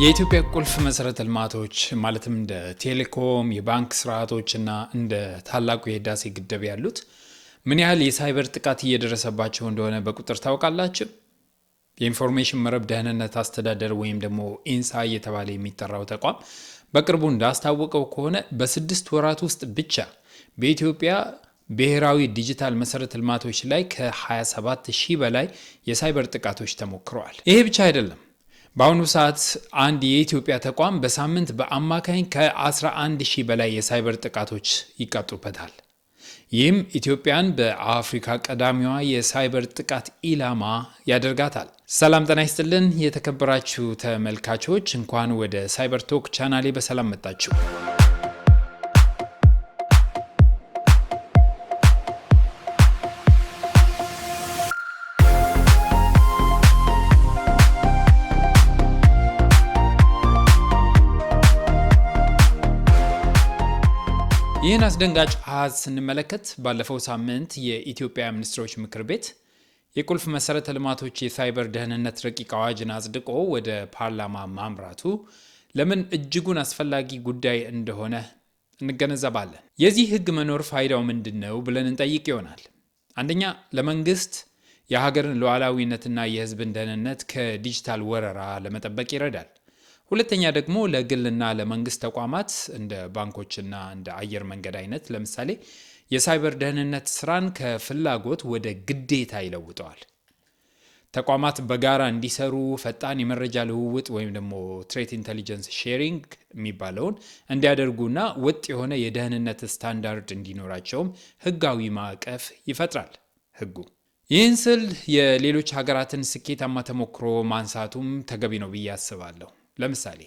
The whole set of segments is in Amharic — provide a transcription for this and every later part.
የኢትዮጵያ ቁልፍ መሰረተ ልማቶች ማለትም እንደ ቴሌኮም፣ የባንክ ስርዓቶችና እንደ ታላቁ የህዳሴ ግድብ ያሉት ምን ያህል የሳይበር ጥቃት እየደረሰባቸው እንደሆነ በቁጥር ታውቃላችሁ? የኢንፎርሜሽን መረብ ደህንነት አስተዳደር ወይም ደግሞ ኢንሳ እየተባለ የሚጠራው ተቋም በቅርቡ እንዳስታወቀው ከሆነ በ6 ወራት ውስጥ ብቻ በኢትዮጵያ ብሔራዊ ዲጂታል መሰረተ ልማቶች ላይ ከ27,000 በላይ የሳይበር ጥቃቶች ተሞክረዋል። ይሄ ብቻ አይደለም። በአሁኑ ሰዓት አንድ የኢትዮጵያ ተቋም በሳምንት በአማካኝ ከ11,000 በላይ የሳይበር ጥቃቶች ይቃጡበታል። ይህም ኢትዮጵያን በአፍሪካ ቀዳሚዋ የሳይበር ጥቃት ኢላማ ያደርጋታል። ሰላም ጤና ይስጥልን የተከበራችሁ ተመልካቾች፣ እንኳን ወደ ሳይበር ቶክ ቻናሌ በሰላም መጣችሁ። ይህን አስደንጋጭ አሃዝ ስንመለከት ባለፈው ሳምንት የኢትዮጵያ ሚኒስትሮች ምክር ቤት የቁልፍ መሰረተ ልማቶች የሳይበር ደህንነት ረቂቅ አዋጅን አጽድቆ ወደ ፓርላማ ማምራቱ ለምን እጅጉን አስፈላጊ ጉዳይ እንደሆነ እንገነዘባለን። የዚህ ሕግ መኖር ፋይዳው ምንድነው ብለን እንጠይቅ ይሆናል። አንደኛ፣ ለመንግስት የሀገርን ሉዓላዊነትና የሕዝብን ደህንነት ከዲጂታል ወረራ ለመጠበቅ ይረዳል። ሁለተኛ ደግሞ ለግልና ለመንግስት ተቋማት እንደ ባንኮችና እንደ አየር መንገድ አይነት ለምሳሌ የሳይበር ደህንነት ስራን ከፍላጎት ወደ ግዴታ ይለውጠዋል። ተቋማት በጋራ እንዲሰሩ ፈጣን የመረጃ ልውውጥ ወይም ደግሞ ትሬት ኢንተሊጀንስ ሼሪንግ የሚባለውን እንዲያደርጉና ወጥ የሆነ የደህንነት ስታንዳርድ እንዲኖራቸውም ህጋዊ ማዕቀፍ ይፈጥራል ህጉ። ይህን ስል የሌሎች ሀገራትን ስኬታማ ተሞክሮ ማንሳቱም ተገቢ ነው ብዬ አስባለሁ። ለምሳሌ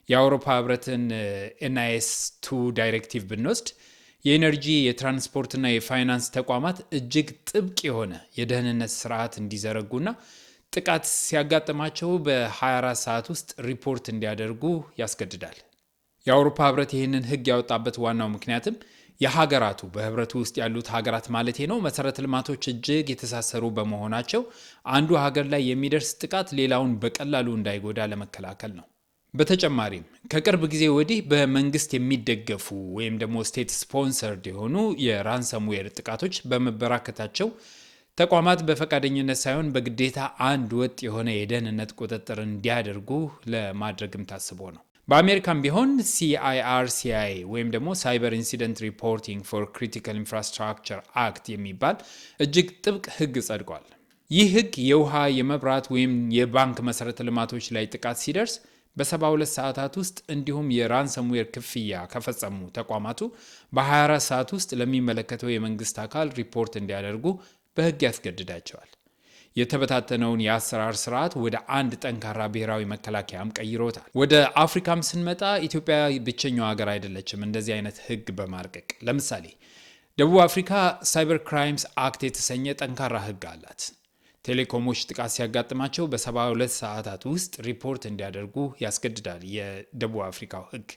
የአውሮፓ ህብረትን NIS 2 ዳይሬክቲቭ ብንወስድ የኤነርጂ የትራንስፖርትና የፋይናንስ ተቋማት እጅግ ጥብቅ የሆነ የደህንነት ስርዓት እንዲዘረጉና ጥቃት ሲያጋጥማቸው በ24 ሰዓት ውስጥ ሪፖርት እንዲያደርጉ ያስገድዳል። የአውሮፓ ህብረት ይህንን ህግ ያወጣበት ዋናው ምክንያትም የሀገራቱ በህብረቱ ውስጥ ያሉት ሀገራት ማለቴ ነው መሰረተ ልማቶች እጅግ የተሳሰሩ በመሆናቸው አንዱ ሀገር ላይ የሚደርስ ጥቃት ሌላውን በቀላሉ እንዳይጎዳ ለመከላከል ነው። በተጨማሪም ከቅርብ ጊዜ ወዲህ በመንግስት የሚደገፉ ወይም ደግሞ ስቴት ስፖንሰርድ የሆኑ የራንሰምዌር ጥቃቶች በመበራከታቸው ተቋማት በፈቃደኝነት ሳይሆን በግዴታ አንድ ወጥ የሆነ የደህንነት ቁጥጥር እንዲያደርጉ ለማድረግም ታስቦ ነው። በአሜሪካም ቢሆን CIRCI ወይም ደግሞ ሳይበር ኢንሲደንት ሪፖርቲንግ ፎር ክሪቲካል ኢንፍራስትራክቸር አክት የሚባል እጅግ ጥብቅ ህግ ጸድቋል። ይህ ህግ የውሃ፣ የመብራት ወይም የባንክ መሰረተ ልማቶች ላይ ጥቃት ሲደርስ በ72 ሰዓታት ውስጥ እንዲሁም የራንሰምዌር ክፍያ ከፈጸሙ ተቋማቱ በ24 ሰዓት ውስጥ ለሚመለከተው የመንግስት አካል ሪፖርት እንዲያደርጉ በህግ ያስገድዳቸዋል። የተበታተነውን የአሰራር ስርዓት ወደ አንድ ጠንካራ ብሔራዊ መከላከያም ቀይሮታል። ወደ አፍሪካም ስንመጣ ኢትዮጵያ ብቸኛው ሀገር አይደለችም እንደዚህ አይነት ህግ በማርቀቅ። ለምሳሌ ደቡብ አፍሪካ ሳይበር ክራይምስ አክት የተሰኘ ጠንካራ ህግ አላት። ቴሌኮሞች ጥቃት ሲያጋጥማቸው በ72 ሰዓታት ውስጥ ሪፖርት እንዲያደርጉ ያስገድዳል የደቡብ አፍሪካው ህግ።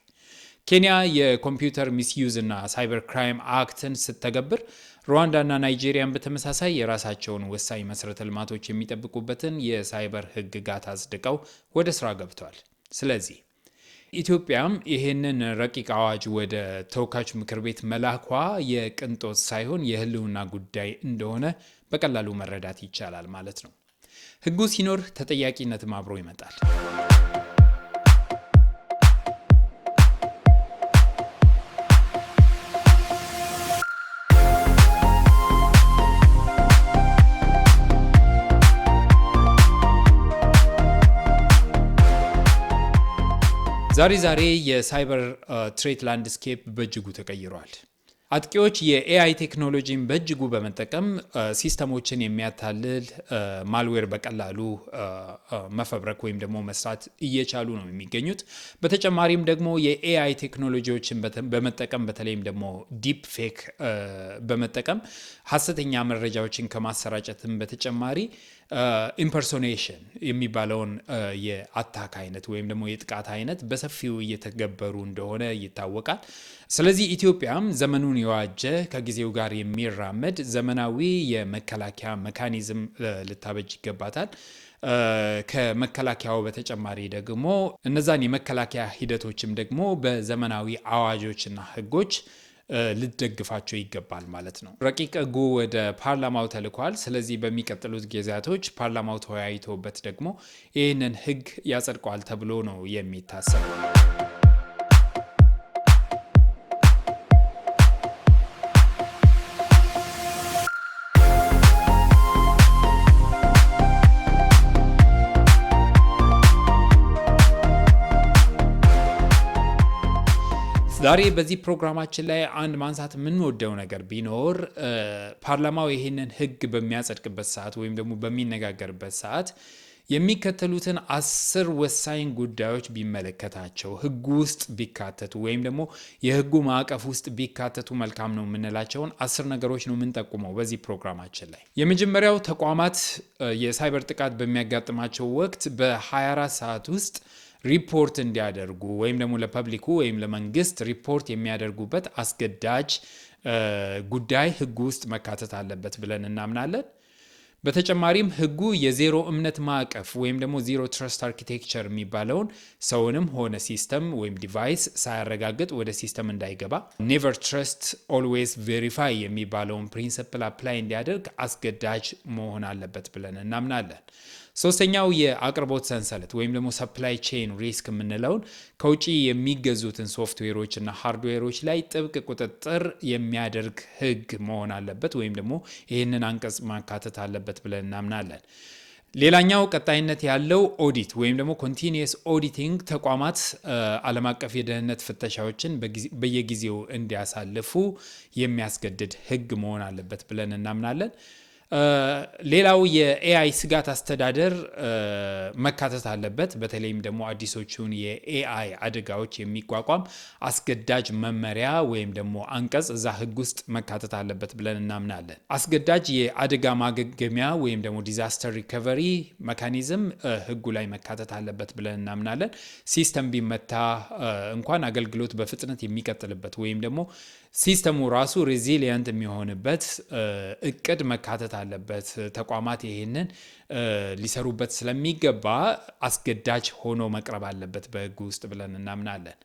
ኬንያ የኮምፒውተር ሚስዩዝ እና ሳይበር ክራይም አክትን ስትተገብር ሩዋንዳና ናይጄሪያን በተመሳሳይ የራሳቸውን ወሳኝ መሰረተ ልማቶች የሚጠብቁበትን የሳይበር ህግጋት አጽድቀው ወደ ስራ ገብተዋል። ስለዚህ ኢትዮጵያም ይህንን ረቂቅ አዋጅ ወደ ተወካዮች ምክር ቤት መላኳ የቅንጦት ሳይሆን የህልውና ጉዳይ እንደሆነ በቀላሉ መረዳት ይቻላል ማለት ነው። ህጉ ሲኖር ተጠያቂነትም አብሮ ይመጣል። ዛሬ የሳይበር ትሬት ላንድስኬፕ በእጅጉ ተቀይሯል። አጥቂዎች የኤአይ ቴክኖሎጂን በእጅጉ በመጠቀም ሲስተሞችን የሚያታልል ማልዌር በቀላሉ መፈብረክ ወይም ደግሞ መስራት እየቻሉ ነው የሚገኙት። በተጨማሪም ደግሞ የኤአይ ቴክኖሎጂዎችን በመጠቀም በተለይም ደግሞ ዲፕ ፌክ በመጠቀም ሐሰተኛ መረጃዎችን ከማሰራጨትም በተጨማሪ ኢምፐርሶኔሽን የሚባለውን የአታክ አይነት ወይም ደግሞ የጥቃት አይነት በሰፊው እየተገበሩ እንደሆነ ይታወቃል። ስለዚህ ኢትዮጵያም ዘመኑን የዋጀ ከጊዜው ጋር የሚራመድ ዘመናዊ የመከላከያ ሜካኒዝም ልታበጅ ይገባታል። ከመከላከያው በተጨማሪ ደግሞ እነዛን የመከላከያ ሂደቶችም ደግሞ በዘመናዊ አዋጆችና ሕጎች ልትደግፋቸው ይገባል ማለት ነው። ረቂቅ ሕጉ ወደ ፓርላማው ተልኳል። ስለዚህ በሚቀጥሉት ጊዜያቶች ፓርላማው ተወያይቶበት ደግሞ ይህንን ሕግ ያጸድቀዋል ተብሎ ነው የሚታሰበው። ዛሬ በዚህ ፕሮግራማችን ላይ አንድ ማንሳት የምንወደው ነገር ቢኖር ፓርላማው ይህንን ሕግ በሚያጸድቅበት ሰዓት ወይም ደግሞ በሚነጋገርበት ሰዓት የሚከተሉትን 10 ወሳኝ ጉዳዮች ቢመለከታቸው ሕጉ ውስጥ ቢካተቱ ወይም ደግሞ የሕጉ ማዕቀፍ ውስጥ ቢካተቱ መልካም ነው የምንላቸውን 10 ነገሮች ነው የምንጠቁመው በዚህ ፕሮግራማችን ላይ። የመጀመሪያው ተቋማት የሳይበር ጥቃት በሚያጋጥማቸው ወቅት በ24 ሰዓት ውስጥ ሪፖርት እንዲያደርጉ ወይም ደግሞ ለፐብሊኩ ወይም ለመንግስት ሪፖርት የሚያደርጉበት አስገዳጅ ጉዳይ ሕጉ ውስጥ መካተት አለበት ብለን እናምናለን። በተጨማሪም ሕጉ የዜሮ እምነት ማዕቀፍ ወይም ደግሞ ዜሮ ትረስት አርኪቴክቸር የሚባለውን ሰውንም ሆነ ሲስተም ወይም ዲቫይስ ሳያረጋግጥ ወደ ሲስተም እንዳይገባ፣ ኔቨር ትረስት ኦልዌይስ ቬሪፋይ የሚባለውን ፕሪንሲፕል አፕላይ እንዲያደርግ አስገዳጅ መሆን አለበት ብለን እናምናለን። ሶስተኛው የአቅርቦት ሰንሰለት ወይም ደግሞ ሰፕላይ ቼን ሪስክ የምንለውን ከውጭ የሚገዙትን ሶፍትዌሮች እና ሃርድዌሮች ላይ ጥብቅ ቁጥጥር የሚያደርግ ሕግ መሆን አለበት ወይም ደግሞ ይህንን አንቀጽ ማካተት አለበት ብለን እናምናለን። ሌላኛው ቀጣይነት ያለው ኦዲት ወይም ደግሞ ኮንቲኒየስ ኦዲቲንግ ተቋማት ዓለም አቀፍ የደህንነት ፍተሻዎችን በየጊዜው እንዲያሳልፉ የሚያስገድድ ሕግ መሆን አለበት ብለን እናምናለን። ሌላው የኤአይ ስጋት አስተዳደር መካተት አለበት። በተለይም ደግሞ አዲሶቹን የኤአይ አደጋዎች የሚቋቋም አስገዳጅ መመሪያ ወይም ደግሞ አንቀጽ እዛ ሕግ ውስጥ መካተት አለበት ብለን እናምናለን። አስገዳጅ የአደጋ ማገገሚያ ወይም ደግሞ ዲዛስተር ሪከቨሪ ሜካኒዝም ሕጉ ላይ መካተት አለበት ብለን እናምናለን። ሲስተም ቢመታ እንኳን አገልግሎት በፍጥነት የሚቀጥልበት ወይም ደግሞ ሲስተሙ ራሱ ሬዚሊየንት የሚሆንበት እቅድ መካተት አለበት። ተቋማት ይህንን ሊሰሩበት ስለሚገባ አስገዳጅ ሆኖ መቅረብ አለበት በሕጉ ውስጥ ብለን እናምናለን።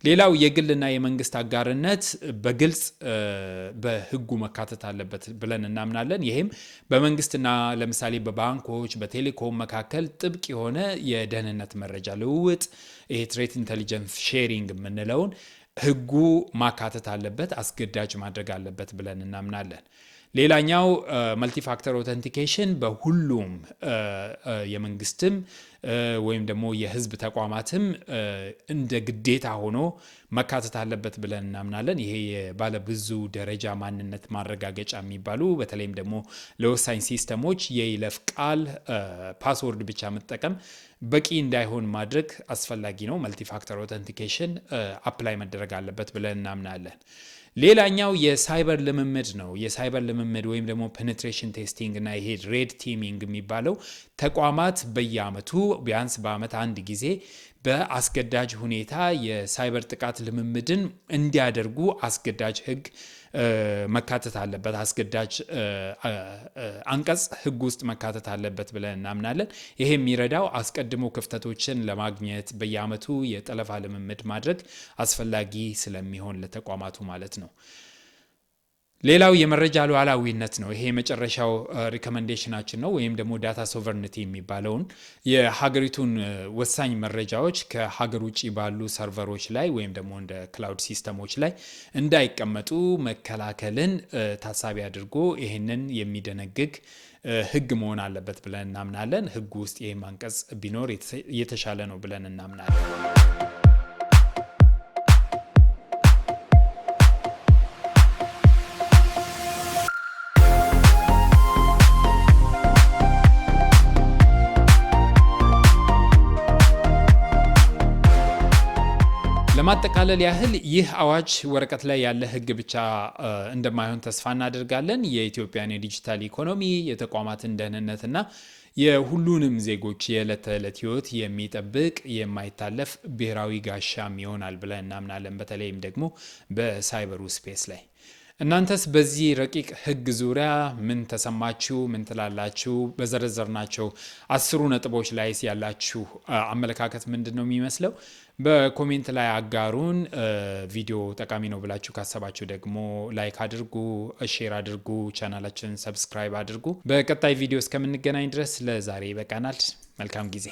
ሌላው የግልና የመንግስት አጋርነት በግልጽ በሕጉ መካተት አለበት ብለን እናምናለን። ይህም በመንግስትና ለምሳሌ በባንኮች፣ በቴሌኮም መካከል ጥብቅ የሆነ የደህንነት መረጃ ልውውጥ ይሄ ትሬት ኢንቴሊጀንስ ሼሪንግ የምንለውን ሕጉ ማካተት አለበት፣ አስገዳጅ ማድረግ አለበት ብለን እናምናለን። ሌላኛው መልቲፋክተር ኦተንቲኬሽን በሁሉም የመንግስትም ወይም ደግሞ የህዝብ ተቋማትም እንደ ግዴታ ሆኖ መካተት አለበት ብለን እናምናለን። ይሄ የባለብዙ ደረጃ ማንነት ማረጋገጫ የሚባሉ በተለይም ደግሞ ለወሳኝ ሲስተሞች የይለፍ ቃል ፓስወርድ ብቻ መጠቀም በቂ እንዳይሆን ማድረግ አስፈላጊ ነው። መልቲፋክተር ኦተንቲኬሽን አፕላይ መደረግ አለበት ብለን እናምናለን። ሌላኛው የሳይበር ልምምድ ነው። የሳይበር ልምምድ ወይም ደግሞ ፔኔትሬሽን ቴስቲንግ እና ይሄ ሬድ ቲሚንግ የሚባለው ተቋማት በየአመቱ ቢያንስ በአመት አንድ ጊዜ በአስገዳጅ ሁኔታ የሳይበር ጥቃት ልምምድን እንዲያደርጉ አስገዳጅ ሕግ መካተት አለበት። አስገዳጅ አንቀጽ ሕግ ውስጥ መካተት አለበት ብለን እናምናለን። ይሄ የሚረዳው አስቀድሞ ክፍተቶችን ለማግኘት በየአመቱ የጠለፋ ልምምድ ማድረግ አስፈላጊ ስለሚሆን ለተቋማቱ ማለት ነው። ሌላው የመረጃ ሉዓላዊነት ነው። ይሄ የመጨረሻው ሪኮመንዴሽናችን ነው። ወይም ደግሞ ዳታ ሶቨርኒቲ የሚባለውን የሀገሪቱን ወሳኝ መረጃዎች ከሀገር ውጭ ባሉ ሰርቨሮች ላይ ወይም ደግሞ እንደ ክላውድ ሲስተሞች ላይ እንዳይቀመጡ መከላከልን ታሳቢ አድርጎ ይህንን የሚደነግግ ሕግ መሆን አለበት ብለን እናምናለን። ሕጉ ውስጥ ይህ አንቀጽ ቢኖር የተሻለ ነው ብለን እናምናለን። ለማጠቃለል ያህል ይህ አዋጅ ወረቀት ላይ ያለ ሕግ ብቻ እንደማይሆን ተስፋ እናደርጋለን። የኢትዮጵያን የዲጂታል ኢኮኖሚ፣ የተቋማትን ደህንነትና የሁሉንም ዜጎች የዕለት ተዕለት ህይወት የሚጠብቅ የማይታለፍ ብሔራዊ ጋሻም ይሆናል ብለን እናምናለን። በተለይም ደግሞ በሳይበሩ ስፔስ ላይ እናንተስ በዚህ ረቂቅ ህግ ዙሪያ ምን ተሰማችሁ? ምን ትላላችሁ? በዘረዘርናቸው 10 ነጥቦች ላይ ያላችሁ አመለካከት ምንድነው የሚመስለው? በኮሜንት ላይ አጋሩን። ቪዲዮ ጠቃሚ ነው ብላችሁ ካሰባችሁ ደግሞ ላይክ አድርጉ፣ ሼር አድርጉ፣ ቻናላችንን ሰብስክራይብ አድርጉ። በቀጣይ ቪዲዮ እስከምንገናኝ ድረስ ለዛሬ ይበቃናል። መልካም ጊዜ